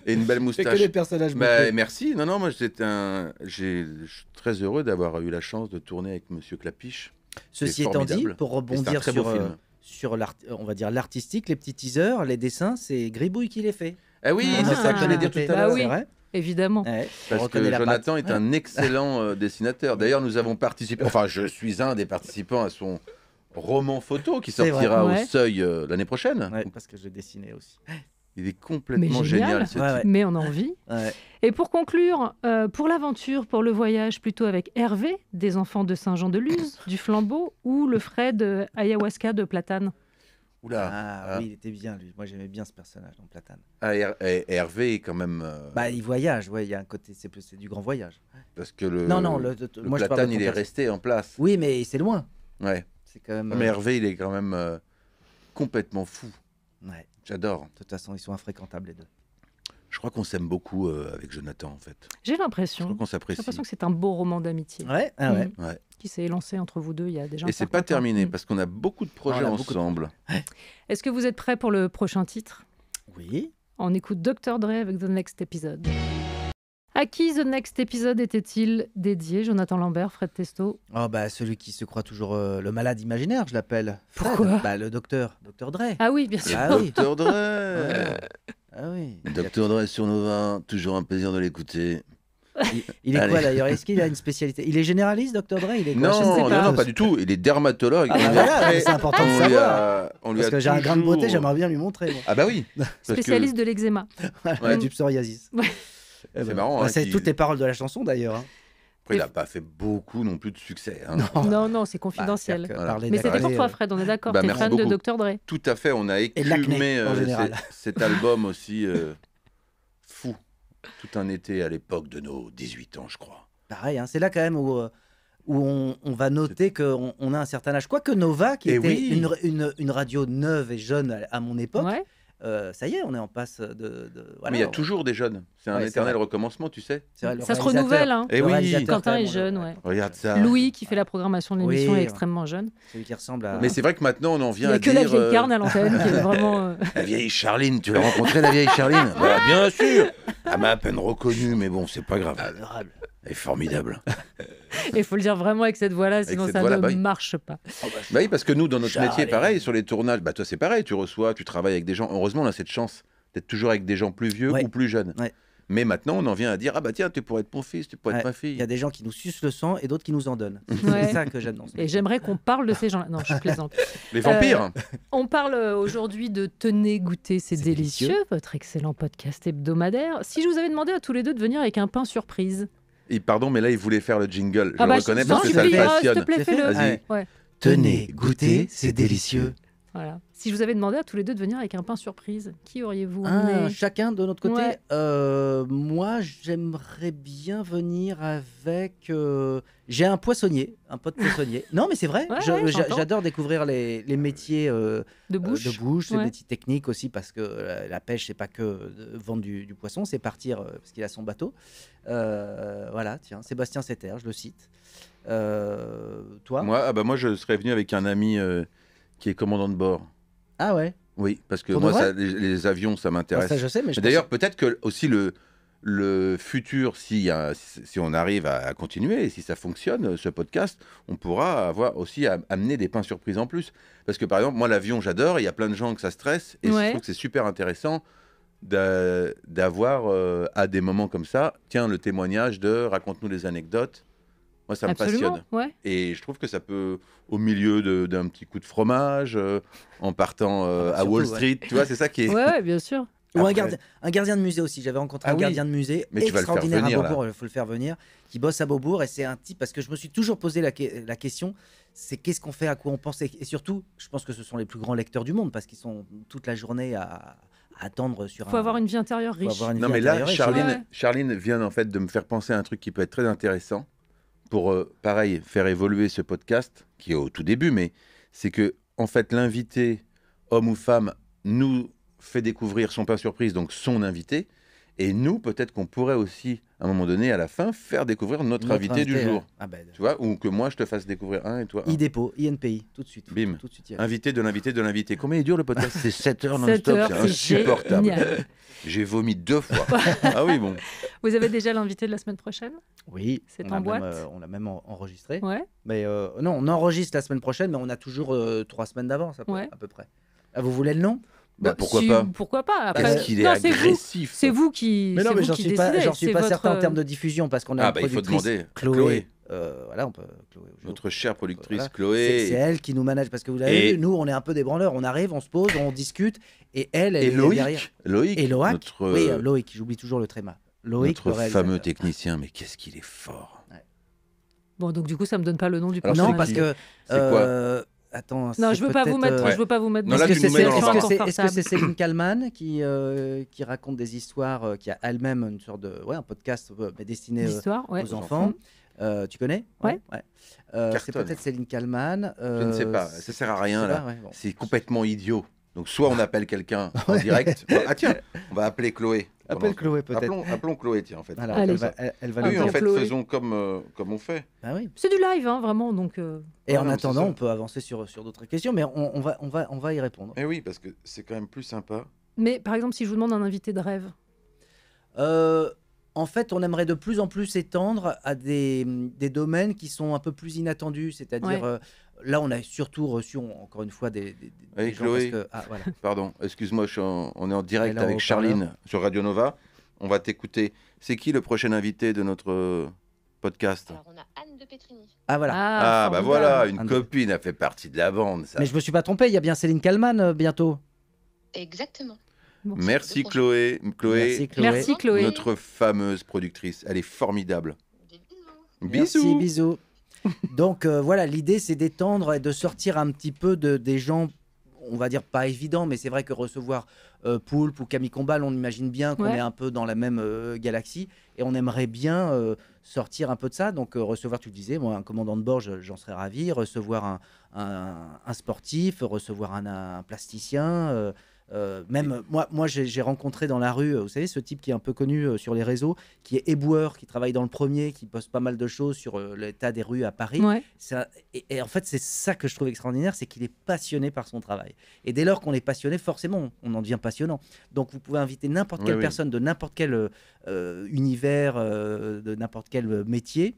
et une belle moustache. C'est que les personnages. Merci. Non, moi, je suis très heureux d'avoir eu la chance de tourner avec Monsieur Clapiche. Ceci étant dit, pour rebondir sur on va dire l'artistique, les petits teasers, les dessins, c'est Gribouille qui les fait. Ah oui, c'est ça que j'allais dire tout à l'heure. Oui. Évidemment. Parce que Jonathan est un excellent dessinateur. D'ailleurs, nous avons participé, je suis un des participants à son roman photo qui sortira au Seuil l'année prochaine. Ouais, parce que je dessinais aussi. Il est complètement génial. Mais on a envie. Et pour conclure, pour l'aventure, pour le voyage, plutôt avec Hervé, des enfants de Saint-Jean-de-Luz, du Flambeau, ou le Fred ayahuasca de Platane? Oui, il était bien, lui. Moi, j'aimais bien ce personnage dans Platane. Hervé est quand même... il voyage, il y a un côté, c'est du grand voyage. Parce que le moi, Platane, il est resté en place. Oui, mais c'est loin. Ouais. C'est quand même... Mais Hervé, il est quand même complètement fou. Ouais. J'adore. De toute façon, ils sont infréquentables, les deux. Je crois qu'on s'aime beaucoup avec Jonathan, en fait. J'ai l'impression. Je crois qu'on s'apprécie. J'ai l'impression que c'est un beau roman d'amitié. Ouais. Qui s'est lancé entre vous deux il y a déjà. Et c'est pas terminé, parce qu'on a beaucoup de projets ensemble. Est-ce que vous êtes prêts pour le prochain titre? Oui. On écoute Dr. Dre avec The Next Episode. À qui The Next Episode était-il dédié, Jonathan Lambert, Fred Testo? Celui qui se croit toujours le malade imaginaire, je l'appelle. Pourquoi? Le Dr. Dre. Ah oui, bien sûr. Dr. Dre. Ah oui. Dr. Dre sur Nova, toujours un plaisir de l'écouter. Il est quoi d'ailleurs? Est-ce qu'il a une spécialité? Il est généraliste, Dr. Dre? Il est quoi? Non, pas du tout. Il est dermatologue. C'est important de savoir. Parce que j'ai un grain de beauté, j'aimerais bien lui montrer. Ah bah oui. Spécialiste de l'eczéma. Du psoriasis. C'est marrant. C'est toutes les paroles de la chanson d'ailleurs. Après, il n'a pas fait beaucoup non plus de succès. Non, c'est confidentiel. Mais c'est pour toi, Fred, on est d'accord. T'es fan de Dr. Dre. Tout à fait, on a écumé cet album aussi fou. Tout un été à l'époque de nos 18 ans, je crois. pareil, c'est là quand même où on va noter qu'on a un certain âge. Quoique Nova, qui était une radio neuve et jeune à mon époque, ça y est, on est en passe de voilà. Mais il y a toujours des jeunes. C'est un éternel recommencement, tu sais. Ça se renouvelle. Et oui, Quentin est jeune. Regarde ça. Louis, qui fait la programmation de l'émission, est extrêmement jeune. Celui qui ressemble à... Mais c'est vrai que maintenant, on en vient à dire... Il n'y a que la vieille carne à l'antenne qui est vraiment... La vieille Charline, tu l'as rencontrée, la vieille Charline? Bien sûr. Elle m'a à peine reconnue, mais bon, c'est pas grave. Adorable. Elle est formidable. Il faut le dire vraiment avec cette voix-là, sinon ça ne marche pas. Bah oui, parce que nous, dans notre métier, pareil, sur les tournages, toi c'est pareil, tu reçois, tu travailles avec des gens. Heureusement, on a cette chance d'être toujours avec des gens plus vieux ou plus jeunes. Mais maintenant, on en vient à dire, ah bah tiens, tu pourrais être mon fils, tu pourrais être ma fille. Il y a des gens qui nous sucent le sang et d'autres qui nous en donnent. C'est ça que j'aime. Et j'aimerais qu'on parle de ces gens-là. Non, je plaisante. Les vampires. On parle aujourd'hui de Tenez, goûter, c'est délicieux, votre excellent podcast hebdomadaire. Si je vous avais demandé à tous les deux de venir avec un pain surprise. Et pardon, mais là, il voulait faire le jingle. Je le reconnais parce que ça le passionne. S'il te plaît, fais-le. Vas-y. Tenez, goûter, c'est délicieux. Voilà. Si je vous avais demandé à tous les deux de venir avec un pain surprise, qui auriez-vous emmené? Chacun de notre côté. Moi, j'aimerais bien venir avec... J'ai un poissonnier, un pote poissonnier. Non, mais c'est vrai. J'adore découvrir les métiers de bouche, les métiers techniques aussi, parce que la pêche, c'est pas que vendre du poisson, c'est partir parce qu'il a son bateau. Voilà, tiens, Sébastien Setter, je le cite. Toi? Moi, je serais venu avec un ami qui est commandant de bord. Ah ouais? Oui, parce que moi, les avions, ça m'intéresse. Ça, je sais, mais d'ailleurs, peut-être que aussi le futur, si on arrive à continuer, et si ça fonctionne, ce podcast, on pourra avoir aussi amener des pains surprises en plus. Parce que par exemple, moi, l'avion, j'adore, il y a plein de gens que ça stresse, et je trouve que c'est super intéressant d'avoir à des moments comme ça, tiens, le témoignage de raconte-nous les anecdotes. Moi, ça me passionne. Ouais. Et je trouve que ça peut, au milieu d'un petit coup de fromage, en partant à Wall Street, tu vois, c'est ça qui est... Ouais, bien sûr. Ou un gardien de musée aussi. J'avais rencontré un gardien de musée extraordinaire à Beaubourg, il faut le faire venir, qui bosse à Beaubourg. Et c'est un type, parce que je me suis toujours posé la question, c'est qu'est-ce qu'on fait, à quoi on pense. Et surtout, je pense que ce sont les plus grands lecteurs du monde, parce qu'ils sont toute la journée à attendre sur Il faut avoir une vie intérieure riche. Non, mais là, Charline vient en fait de me faire penser à un truc qui peut être très intéressant pour, pareil, faire évoluer ce podcast, qui est au tout début, mais c'est que, en fait, l'invité, homme ou femme, nous fait découvrir son pain surprise, donc son invité, et nous, peut-être qu'on pourrait aussi, à un moment donné, à la fin, faire découvrir notre invité du jour. Tu vois, ou que moi, je te fasse découvrir un et toi un. IDEPO, INPI, tout de suite. Bim. Tout de suite, invité de l'invité de l'invité. Combien il dure le podcast? C'est 7 heures non-stop, c'est insupportable. J'ai vomi 2 fois. Ah oui, bon. Vous avez déjà l'invité de la semaine prochaine? Oui. C'est en boîte? On l'a même enregistré. Ouais. Mais non, on enregistre la semaine prochaine, mais on a toujours 3 semaines d'avance, à peu près. Ah, vous voulez le nom? Pourquoi pas? Après, parce qu'il est agressif. C'est vous qui. Mais non, mais j'en suis pas certain en termes de diffusion, parce qu'on a une productrice, il faut demander. Chloé. Voilà, on peut. Chloé, notre chère productrice Chloé. C'est elle qui nous manage, parce que vous l'avez vu, nous, on est un peu des branleurs. On arrive, on se pose, on discute, et elle est derrière. Loïc. Et Loïc. Oui, Loïc, j'oublie toujours le tréma. Loïc, notre fameux technicien, mais qu'est-ce qu'il est fort. Bon, donc du coup, ça me donne pas le nom du podcast. Non, parce que. C'est quoi? Attends, non, je veux pas vous mettre. Je veux pas vous mettre. Est-ce que c'est Céline Kallmann qui raconte des histoires, qui a elle-même une sorte de un podcast mais destiné aux enfants. Tu connais? Ouais. C'est peut-être Céline Kallmann. Je ne sais pas. Ça sert à rien là. C'est complètement idiot. Donc soit on appelle quelqu'un en direct. Ah tiens, on va appeler Chloé. Appelle Chloé peut-être. Appelons Chloé, tiens, en fait. Voilà, elle va oui, en fait, faisons comme on fait. Ah oui. C'est du live, hein, vraiment. Donc, et en attendant, on peut avancer sur d'autres questions, mais on va y répondre. Et oui, parce que c'est quand même plus sympa. Mais par exemple, si je vous demande un invité de rêve. En fait, on aimerait de plus en plus s'étendre à des domaines qui sont un peu plus inattendus, c'est-à-dire... là, on a surtout reçu, encore une fois, des gens Chloé, parce que... voilà. Pardon, excuse-moi, on est en direct avec Charline sur Radio Nova. On va t'écouter. C'est qui le prochain invité de notre podcast? Alors, on a Anne de Petrini. Ah, voilà. Bah voilà, une copine a fait partie de la bande. Ça. Mais je me suis pas trompé, il y a bien Céline Kallmann bientôt. Exactement. Bon, merci Chloé. Merci Chloé. Notre fameuse productrice. Elle est formidable. Des bisous. Merci, bisous. Donc voilà, l'idée c'est d'étendre et de sortir un petit peu des gens. on va dire pas évident, mais c'est vrai que recevoir Poulpe ou Camille Combal, on imagine bien qu'on est un peu dans la même galaxie et on aimerait bien sortir un peu de ça. Donc recevoir, tu le disais, moi, un commandant de bord, j'en serais ravi. Recevoir un sportif, recevoir un plasticien. Même moi j'ai rencontré dans la rue, vous savez, ce type qui est un peu connu sur les réseaux, qui est éboueur, qui travaille dans le premier, qui poste pas mal de choses sur l'état des rues à Paris. Et en fait, c'est ça que je trouve extraordinaire, c'est qu'il est passionné par son travail. Et dès lors qu'on est passionné, forcément, on en devient passionnant. Donc vous pouvez inviter n'importe quelle personne de n'importe quel univers, de n'importe quel métier.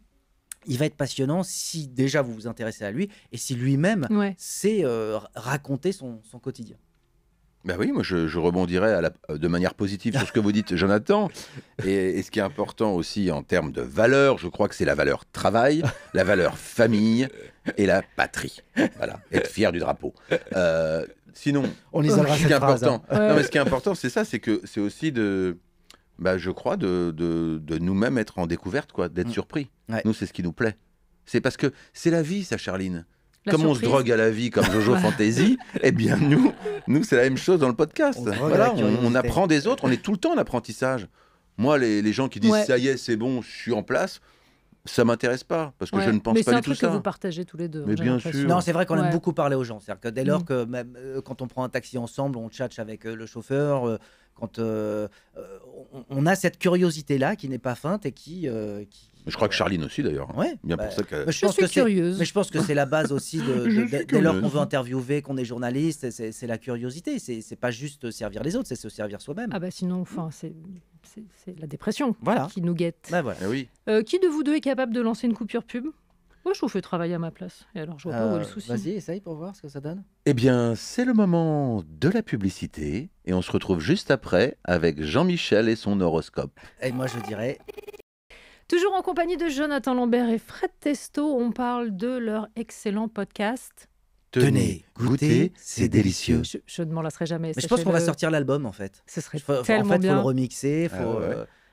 Il va être passionnant si déjà vous vous intéressez à lui et si lui-même sait raconter son quotidien. Ben oui, moi je rebondirais de manière positive sur ce que vous dites, Jonathan. Et ce qui est important aussi en termes de valeur, je crois que c'est la valeur travail, la valeur famille et la patrie. Voilà, être fier du drapeau. Sinon, on isolera ce qui est important, non, mais ce qui est important, c'est ça, c'est que c'est aussi je crois de nous-mêmes être en découverte, quoi, d'être surpris. Nous, c'est ce qui nous plaît. C'est parce que c'est la vie, ça, Charline. Comme on se drogue à la vie, comme Jojo Fantasy, eh bien nous c'est la même chose dans le podcast. On apprend des autres, on est tout le temps en apprentissage. Moi, les gens qui disent ça y est, c'est bon, je suis en place, ça m'intéresse pas, parce que je ne pense pas du tout ça. Mais c'est un truc que vous partagez tous les deux. Mais bien sûr. Non, c'est vrai qu'on aime beaucoup parler aux gens. C'est-à-dire que dès lors que même quand on prend un taxi ensemble, on tchatche avec le chauffeur. Quand on a cette curiosité-là qui n'est pas feinte et qui je crois que Charline aussi d'ailleurs. Bien pour ça que... je suis curieuse. Mais je pense que c'est la base aussi dès lors qu'on veut interviewer, qu'on est journaliste, c'est la curiosité. C'est pas juste servir les autres, c'est se servir soi-même. Ah bah sinon, c'est la dépression qui nous guette. Bah voilà. Qui de vous deux est capable de lancer une coupure pub ? Moi, je vous fais travailler à ma place. Et alors, je vois pas où est le souci. Vas-y, essaye pour voir ce que ça donne. Eh bien, c'est le moment de la publicité. Et on se retrouve juste après avec Jean-Michel et son horoscope. Et moi, je dirais... Toujours en compagnie de Jonathan Lambert et Fred Testo, on parle de leur excellent podcast. Tenez, goûtez, c'est délicieux. Je ne m'en lasserai jamais. Mais je pense qu'on va sortir l'album, en fait. Ce serait tellement bien. En fait, il faut le remixer,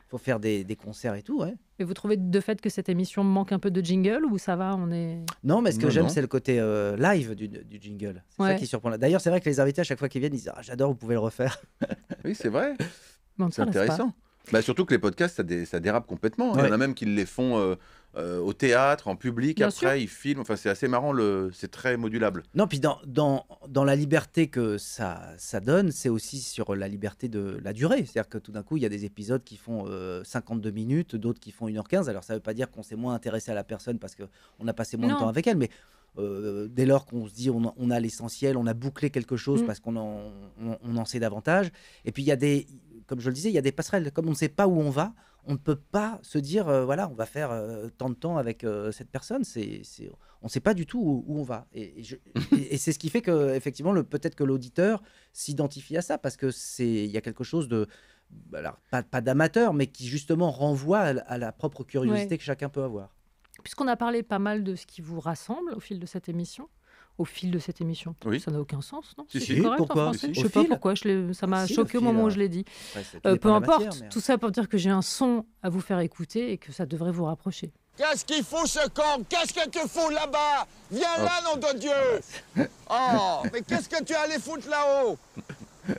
faut faire des concerts et tout, Et vous trouvez de fait que cette émission manque un peu de jingle ou ça va, on est... Non, mais ce que j'aime, c'est le côté live du jingle. C'est ça qui surprend. D'ailleurs, c'est vrai que les invités, à chaque fois qu'ils viennent, ils disent « Ah, j'adore, vous pouvez le refaire. » Oui, c'est vrai. C'est intéressant. Surtout que les podcasts, ça dérape complètement. Il y en a même qui les font au théâtre, en public, après ils filment. Enfin, c'est assez marrant, c'est très modulable. Non, puis dans la liberté que ça donne, c'est aussi sur la liberté de la durée. C'est-à-dire que tout d'un coup, il y a des épisodes qui font 52 minutes, d'autres qui font 1h15. Alors ça ne veut pas dire qu'on s'est moins intéressé à la personne parce qu'on a passé moins de temps avec elle, mais dès lors qu'on se dit on a l'essentiel, on a bouclé quelque chose parce qu'on en sait davantage. Et puis il y a comme je le disais, il y a des passerelles. Comme on ne sait pas où on va, on ne peut pas se dire voilà, on va faire tant de temps avec cette personne. On ne sait pas du tout où on va. Et c'est ce qui fait que effectivement, peut-être que l'auditeur s'identifie à ça parce que il y a quelque chose de alors, pas d'amateur, mais qui justement renvoie à la propre curiosité que chacun peut avoir. Puisqu'on a parlé pas mal de ce qui vous rassemble au fil de cette émission. Ça n'a aucun sens, non? C'est correct, pourquoi? Je ne sais pas pourquoi, ça m'a choqué au moment où je l'ai dit. Peu importe, tout ça pour dire que j'ai un son à vous faire écouter et que ça devrait vous rapprocher. Qu'est-ce qu'il fout ce camp? Qu'est-ce que tu fous là-bas? Viens là, nom de Dieu! Oh, mais qu'est-ce que tu es allé foutre là-haut?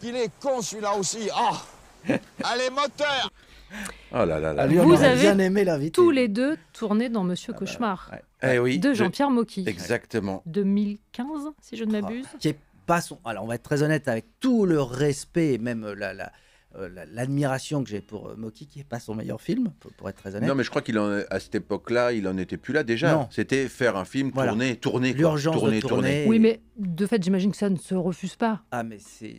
Il est con celui-là aussi. Oh. Allez, moteur! Oh là là là. Vous avez bien aimé l'invité. Tous les deux tourné dans Monsieur Cauchemar de Jean-Pierre Mocky. Exactement. 2015, si je ne m'abuse. Qui est pas son... Alors, on va être très honnête, avec tout le respect et même l'admiration que j'ai pour Mocky, qui n'est pas son meilleur film, pour être très honnête. Non, mais je crois qu'à cette époque-là, il n'en était plus là déjà. Non. C'était faire un film, tourner. L'urgence de tourner. Oui, mais de fait, j'imagine que ça ne se refuse pas. Ah, mais c'est...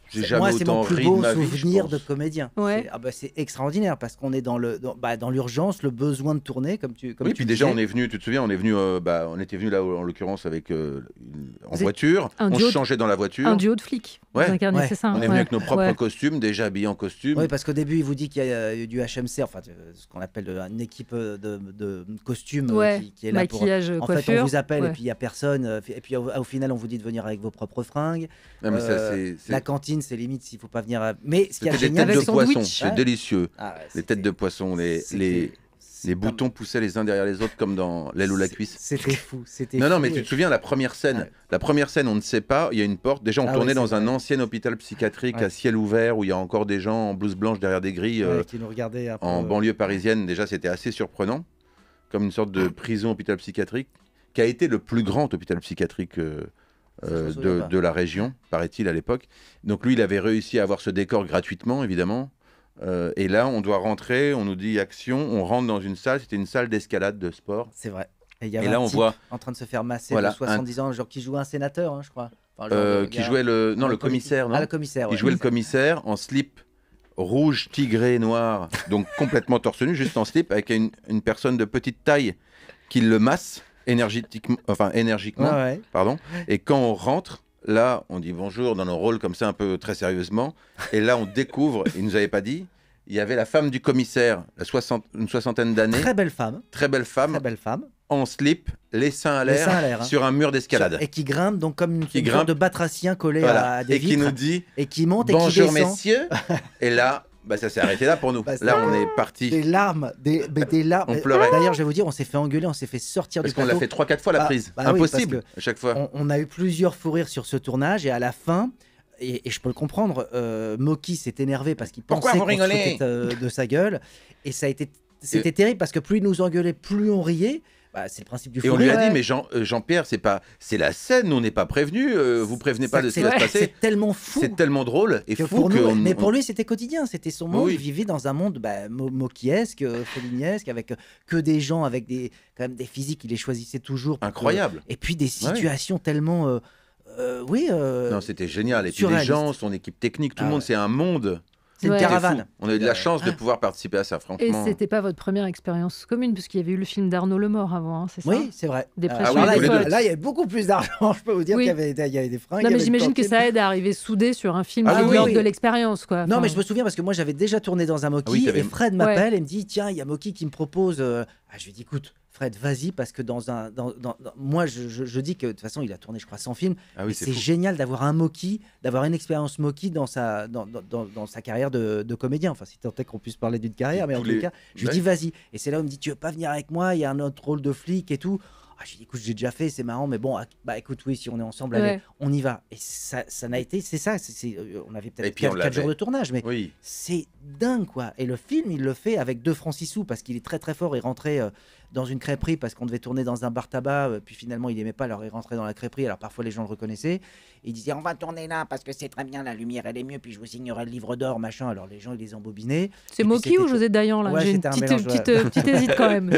J'ai jamais autant ri de ma vie. Moi, c'est mon plus beau souvenir de comédien. Ouais. C'est extraordinaire parce qu'on est dans l'urgence, le besoin de tourner, comme tu puis déjà, on est venu, tu te souviens, on était venu là, en l'occurrence, avec en voiture. On se changeait dans la voiture. Un duo de flics. C'est ça. On est venu avec nos propres costumes, déjà habillés en costume. Oui, parce qu'au début, il vous dit qu'il y a du HMC, enfin, ce qu'on appelle une équipe de costumes qui est là pour... Maquillage, coiffure. En fait, on vous appelle et puis il n'y a personne. Et puis au final, on vous dit de venir avec vos propres fringues. Non, mais ça, la cantine, c'est limite s'il ne faut pas venir. Mais ce qui est génial, génial avec son poisson, sandwich. c'est délicieux. Les têtes de poisson, les Les boutons poussaient les uns derrière les autres comme dans l'aile ou la cuisse. C'était fou. Non, mais tu te souviens, la première scène, on ne sait pas, il y a une porte. Déjà, on tournait dans un ancien hôpital psychiatrique à ciel ouvert où il y a encore des gens en blouse blanche derrière des grilles qui nous regardaient un peu, en banlieue parisienne. Déjà, c'était assez surprenant, comme une sorte de prison hôpital psychiatrique, qui a été le plus grand hôpital psychiatrique de la région, paraît-il, à l'époque. Donc lui, il avait réussi à avoir ce décor gratuitement, évidemment. Et là, on doit rentrer, on nous dit action, on rentre dans une salle, c'était une salle d'escalade de sport. C'est vrai. Et y avait là, on voit en train de se faire masser de 70 ans, genre qui jouait un sénateur, hein, je crois. Qui jouait le commissaire, non ? Ah, le commissaire, Il jouait le commissaire en slip rouge, tigré, noir, donc complètement torse nu, juste en slip, avec une personne de petite taille qui le masse énergiquement, pardon. Et quand on rentre, là, on dit bonjour dans nos rôles comme ça, un peu très sérieusement. Et là, on découvre, il nous avait pas dit, il y avait la femme du commissaire, une soixantaine d'années. Très belle femme. En slip, les seins à l'air, sur un mur d'escalade. Et qui grimpe, donc comme une figure de batracien collé à des vitres. Et qui nous dit, et qui monte bonjour et qui descend. Messieurs. Et là, ça s'est arrêté là pour nous. Là, on est parti. Des larmes, des larmes. On pleurait. D'ailleurs, je vais vous dire, on s'est fait engueuler, on s'est fait sortir du plateau. Parce qu'on l'a fait 3-4 fois la prise. Impossible, à chaque fois. On a eu plusieurs fous rires sur ce tournage et à la fin, et je peux le comprendre, Moki s'est énervé parce qu'il pensait qu'on se foutait de sa gueule. Et c'était terrible parce que plus il nous engueulait, plus on riait. C'est le principe du fou rire. Et on lui a dit, mais Jean-Pierre, c'est la scène, nous on n'est pas prévenus, vous prévenez pas de ce qui va se passer. C'est tellement fou. C'est tellement drôle et fou mais pour lui, c'était quotidien, c'était son monde. Il vivait dans un monde mokiesque, felliniesque, avec que des gens avec quand même des physiques, il les choisissait toujours. Incroyable. Et puis des situations tellement... non, c'était génial. Et puis les gens, son équipe technique, tout le monde, c'est un monde. C'est une caravane. On a eu de la chance de pouvoir participer à ça, franchement. Et c'était pas votre première expérience commune, puisqu'il y avait eu le film d'Arnaud Lemort avant, hein, c'est ça ? Oui, c'est vrai. Là, il y avait beaucoup plus d'argent, je peux vous dire qu'il y avait des fringues. Non, mais j'imagine que ça aide à arriver soudé sur un film de l'expérience, quoi. Non, mais je me souviens parce que moi, j'avais déjà tourné dans un Moki et Fred m'appelle et me dit, tiens, il y a Moki qui me propose... Je lui dis, écoute... Fred, vas-y, parce que moi, je dis que de toute façon, il a tourné, je crois, 100 films. C'est génial d'avoir un Moki, d'avoir une expérience Moki dans sa carrière de comédien. Enfin, si tant est qu'on puisse parler d'une carrière, mais en tout cas, je lui dis, vas-y. Et c'est là où il me dit, tu veux pas venir avec moi ? Il y a un autre rôle de flic et tout. Je lui dis, écoute, j'ai déjà fait, c'est marrant, mais bon, écoute, oui, si on est ensemble, allez, on y va. Et ça n'a été, c'est ça, on avait peut-être 4 jours de tournage, mais c'est dingue, quoi. Et le film, il le fait avec 2 francs 6 sous, parce qu'il est très très fort. Il rentrait dans une crêperie, parce qu'on devait tourner dans un bar tabac, puis finalement, il aimait pas, alors il rentrait dans la crêperie, alors parfois les gens le reconnaissaient. Il disait, on va tourner là, parce que c'est très bien, la lumière, elle est mieux, puis je vous signerai le livre d'or, machin. Alors les gens, ils les embobinaient. C'est Moki ou José Dayan, là ? J'ai une petite hésite quand même.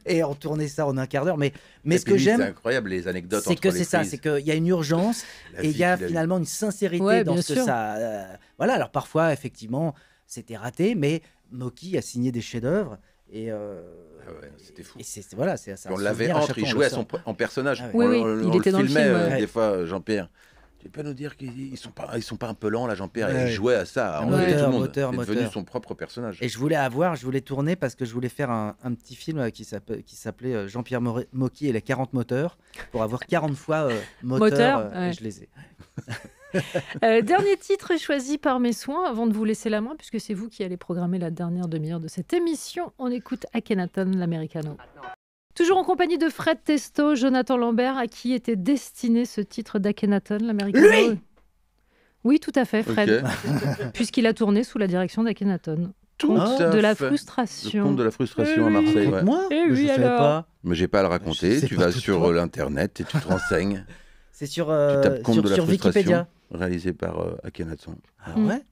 Et on tournait ça en un quart d'heure, mais ce que j'aime, c'est incroyable les anecdotes. C'est que c'est ça, c'est qu'il y a une urgence et il y a finalement une sincérité dans ce que ça. Voilà, alors parfois effectivement c'était raté, mais Moki a signé des chefs-d'œuvre et. C'était fou. Et on l'avait entre, il jouait en personnage. Il était dans le film. Des fois, Jean-Pierre. Tu peux nous dire qu'ils sont pas un peu lents là, Jean-Pierre. Il jouait à ça, tout le monde. C'est devenu son propre personnage. Et je voulais tourner parce que je voulais faire un petit film qui s'appelait Jean-Pierre Moki et les 40 moteurs, pour avoir 40 fois moteur. Et je les ai. Dernier titre choisi par mes soins avant de vous laisser la main, puisque c'est vous qui allez programmer la dernière demi-heure de cette émission. On écoute Akhenaton, l'Americano. Toujours en compagnie de Fred Testo, Jonathan Lambert, à qui était destiné ce titre d'Akhenaton, l'Americano. Lui ! Oui, tout à fait, Fred. Puisqu'il a tourné sous la direction d'Akhenaton. Conte de la frustration. Le conte de la frustration à Marseille. Moi, je ne savais pas. Mais j'ai pas à le raconter. Tu vas sur l'internet et tu te renseignes. C'est sur Wikipédia. Réalisé par Akhenaton. Ah ouais.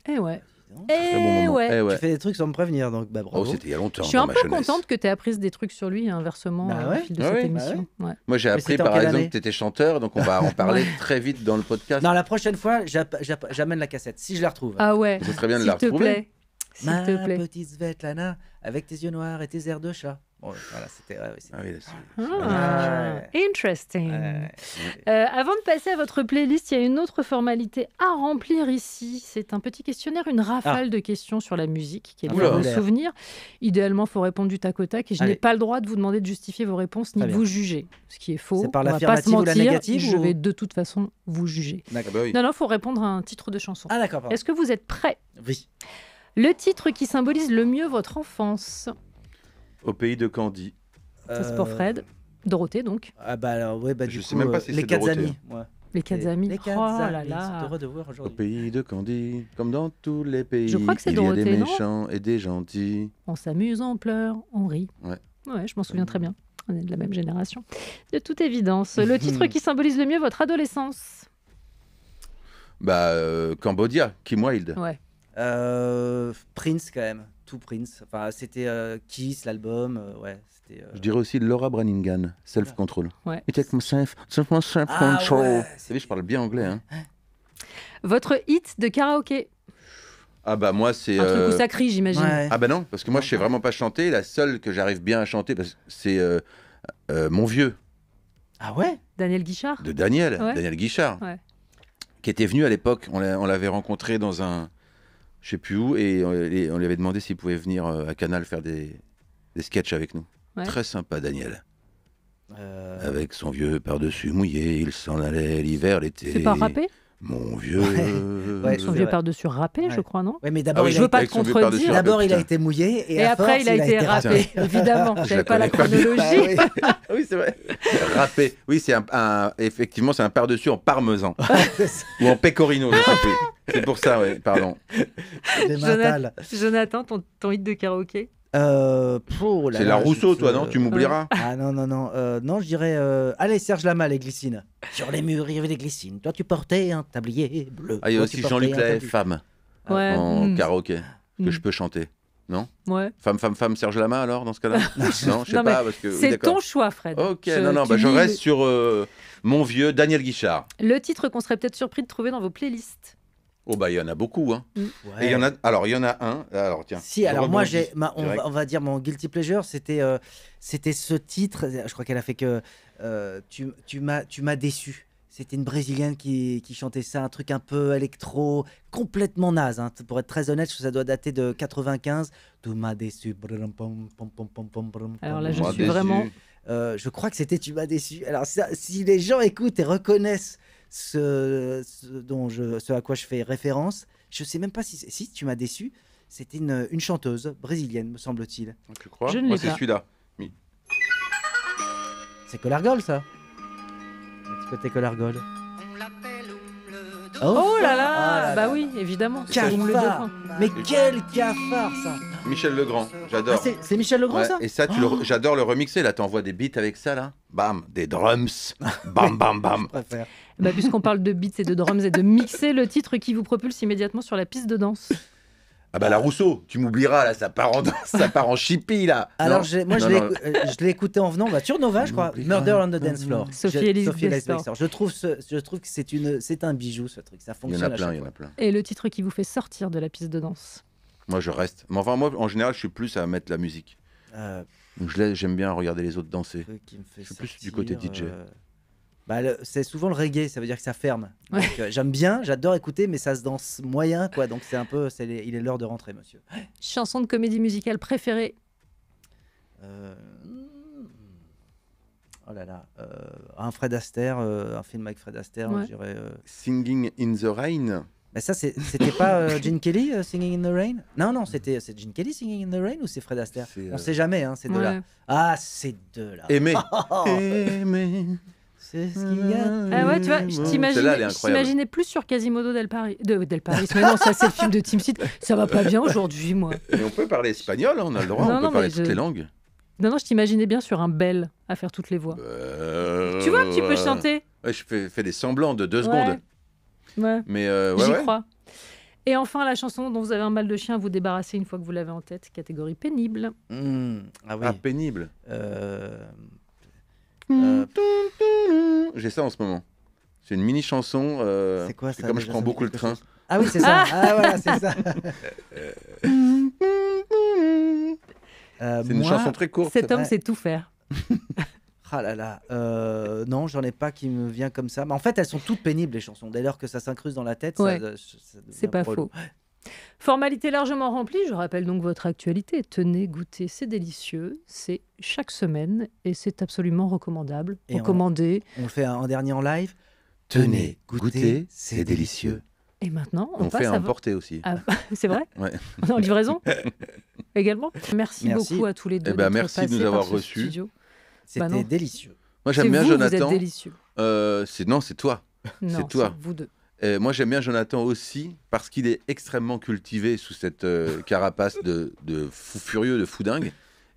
Eh ouais. Tu fais des trucs sans me prévenir, donc bravo. C'était il y a longtemps. Je suis un peu contente que tu aies appris des trucs sur lui, inversement, au fil de cette émission. Moi, j'ai appris par exemple que tu étais chanteur, donc on va en parler très vite dans le podcast. Non, la prochaine fois, j'amène la cassette, si je la retrouve. Ah ouais. Ce serait bien de la retrouver. Ma petite Svetlana, avec tes yeux noirs et tes airs de chat. Bon, voilà, c'était. Interesting. Avant de passer à votre playlist, il y a une autre formalité à remplir ici. C'est un petit questionnaire, une rafale de questions sur la musique qui est liée à vos souvenirs. Idéalement, il faut répondre du tac au tac. Et je n'ai pas le droit de vous demander de justifier vos réponses ni de vous juger. Ce qui est faux. C'est par l'affirmative ou la négative. Je vais de toute façon vous juger. Non, il faut répondre à un titre de chanson. Ah d'accord. Est-ce que vous êtes prêts ? Oui. Le titre qui symbolise le mieux votre enfance. Au pays de Candy. Ça, c'est pour Fred. Dorothée, donc. Ah bah alors, ouais, bah, Je du sais coup, même pas si les c'est 4 Dorothée. amis. Ouais. Les 4 amis. Les 4 oh amis là là. sont heureux de voir Au aujourd'hui. pays de Candy, comme dans tous les pays, Je crois que c'est il y a Dorothée, des non méchants et des gentils. On s'amuse, on pleure, on rit. Ouais. Ouais, je m'en souviens très bien. On est de la même génération. De toute évidence. Le titre qui symbolise le mieux votre adolescence. Bah, Cambodia, Kim Wilde. Ouais. Prince quand même, tout Prince. Enfin, c'était Kiss l'album, ouais. C'était. Je dirais aussi Laura Branigan, Self Control. Ouais. It takes my self Ah control. ouais, Vous savez, je parle bien anglais. Hein. Votre hit de karaoké. Ah bah moi c'est. Un truc où ça crie, j'imagine. Ouais. Ah bah non, parce que moi je sais vraiment pas chanter. La seule que j'arrive bien à chanter, c'est Mon Vieux Ah ouais. Daniel Guichard. de Daniel, Ouais. Daniel Guichard, Ouais. qui était venu à l'époque. On l'avait rencontré dans un, je sais plus où, et on lui avait demandé s'il pouvait venir à Canal faire des sketchs avec nous. Ouais. Très sympa Daniel. Avec son vieux par-dessus mouillé, il s'en allait l'hiver, l'été. C'est pas rappé. Mon vieux. Ouais, Son c'est vieux vrai. par-dessus rappé, je Ouais. crois, non? Ouais, mais d'abord, Ah oui, Je veux pas te avec son vieux par-dessus contredire. râpé. d'abord il a Putain. été mouillé Et à après, force, il a été rappé, évidemment. Je J'avais la pas la connais pas bien. chronologie. Ah Oui, c'est vrai. Râpé. Oui, c'est effectivement, c'est un par-dessus en parmesan. Ou en pecorino, je sais plus. C'est pour ça, oui, pardon. Des mentales. Jonathan, ton hit de karaoké. Oh là C'est là, la Rousseau, je- toi, non? Tu m'oublieras. Ah non, non, non. Non, je dirais. Allez, Serge Lama, les glycines. Sur les murs, il y avait des glycines. Toi, tu portais un tablier bleu. Ah, il y a Toi, aussi tu portais Jean-Luc un Lahaye, tablier- femme, Ouais. en Mm. karaoké, que Mm. je peux chanter. Non? Ouais. Femme, Serge Lama, alors, dans ce cas-là? Non, je sais Non, mais pas, parce que... oui, C'est d'accord. ton choix, Fred. Ok, non, tu je lis reste sur Mon Vieux, Daniel Guichard. le titre qu'on serait peut-être surpris de trouver dans vos playlists. Oh, bah, il y en a beaucoup, hein. Ouais. Et il y en a... Alors, il y en a un... Alors, tiens. Si, alors moi, Rebondis on direct. va dire mon guilty pleasure, c'était ce titre. Je crois qu'elle a fait que tu m'as déçu. C'était une brésilienne qui chantait ça, un truc un peu électro, complètement naze. Hein. Pour être très honnête, ça doit dater de 95. Tu m'as déçu. Alors là, je Moi, suis déçu. vraiment. Je crois que c'était Tu m'as déçu. Alors, si les gens écoutent et reconnaissent ce à quoi je fais référence, je sais même pas si Tu m'as déçu. C'était une chanteuse brésilienne, me semble-t-il. Tu crois? Je ne Moi, l'ai c'est pas. celui-là. C'est Colargol, ça. Un petit côté Colargol. Oh là là, Ah bah oui, évidemment. Cafard. Vous me le devez. Mais quel cafard, ça. Michel Legrand, Ah, j'adore. c'est Michel Legrand, Ouais, ça. et ça, j'adore le remixer. Là, t'envoies des beats avec ça, là. Bam, des drums. Bam, bam, bam. Je préfère. Bah, puisqu'on parle de beats et de drums et de mixer le titre qui vous propulse immédiatement sur la piste de danse. Ah bah la Rousseau, tu m'oublieras, là, ça part en chippie, là. Alors, Non moi, Non, non. je l'ai écouté en venant sur Nova, je crois. Murder on the Dance Floor. Sophie Je- Ellis Sophie Ellis Bextor. Bextor. Je trouve que c'est un bijou, ce truc. Ça Il y en fonctionne a à plein, chaque il y en fois. a plein. Et le titre qui vous fait sortir de la piste de danse. Moi, je reste. Mais enfin, moi, en général, je suis plus à mettre la musique. Donc, j'aime bien regarder les autres danser. Truc qui me fait Je suis plus sortir, du côté DJ. C'est souvent le reggae, ça veut dire que ça ferme. Ouais. Donc, j'aime bien, j'adore écouter, mais ça se danse moyen, quoi. Donc c'est un peu, il est l'heure de rentrer, monsieur. Chanson de comédie musicale préférée. Oh là là, un Fred Astaire, un film avec Fred Astaire, Ouais. je dirais. Singing in the Rain. Mais ça, c'était pas Gene Kelly, Singing in the Rain? Non, c'est Gene Kelly, Singing in the Rain, ou c'est Fred Astaire? C'est, On sait jamais, hein, ces deux-là. Ouais. Ah, ces deux-là. Aimer. Oh, Aimer. c'est ce qu'il y a. Ah ouais, tu vois, je Celle-là, elle est incroyable. t'imaginais plus sur Quasimodo del Paris. Del Paris. Mais non, ça c'est le film de Tim Seed. Ça va pas bien aujourd'hui, moi. Mais on peut parler espagnol, hein, on a le droit, Non, on non, peut parler mais toutes les langues. Non, je t'imaginais bien sur un bel à faire toutes les voix. Tu vois que tu peux chanter. Ouais, je fais des semblants de 2 Ouais. secondes. Ouais, Mais ouais, j'y ouais. crois. Et enfin, la chanson dont vous avez un mal de chien à vous débarrasser une fois que vous l'avez en tête, catégorie pénible. Ah oui. Ah, pénible. J'ai ça en ce moment. C'est une mini chanson. C'est quoi parce que ça, comme déjà, je prends ça me dit beaucoup le quelque train. chose. Ah oui, c'est ça. Ah voilà, c'est ça. C'est une chanson très courte. Cet homme ouais. sait tout faire. Ah là là. Non, j'en ai pas qui me vient comme ça. Mais en fait, elles sont toutes pénibles, les chansons. Dès lors que ça s'incruste dans la tête, Ouais. ça devient C'est pas relou. faux. Formalité largement remplie, je rappelle donc votre actualité. Tenez, goûtez, c'est délicieux. C'est chaque semaine et c'est absolument recommandable. Et Recommandé. On le fait en dernier en live. Tenez, goûtez, c'est délicieux. Et maintenant, on On passe fait à... un porté aussi. C'est vrai Ouais. En livraison également. Merci beaucoup à tous les deux. Merci de nous avoir reçus. C'était délicieux. Moi, j'aime bien Jonathan. Vous êtes délicieux. Non, c'est toi. Non, c'est toi. Vous deux. Moi, j'aime bien Jonathan aussi parce qu'il est extrêmement cultivé sous cette carapace de fou furieux, de fou dingue.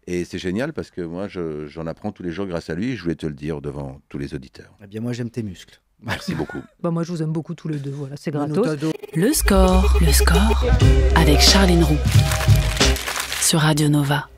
Et c'est génial parce que moi, j'en apprends tous les jours grâce à lui. Et je voulais te le dire devant tous les auditeurs. Eh bien, moi, j'aime tes muscles. Merci beaucoup. Moi, je vous aime beaucoup tous les deux. Voilà, c'est gratos. Le score avec Charline Roux sur Radio Nova.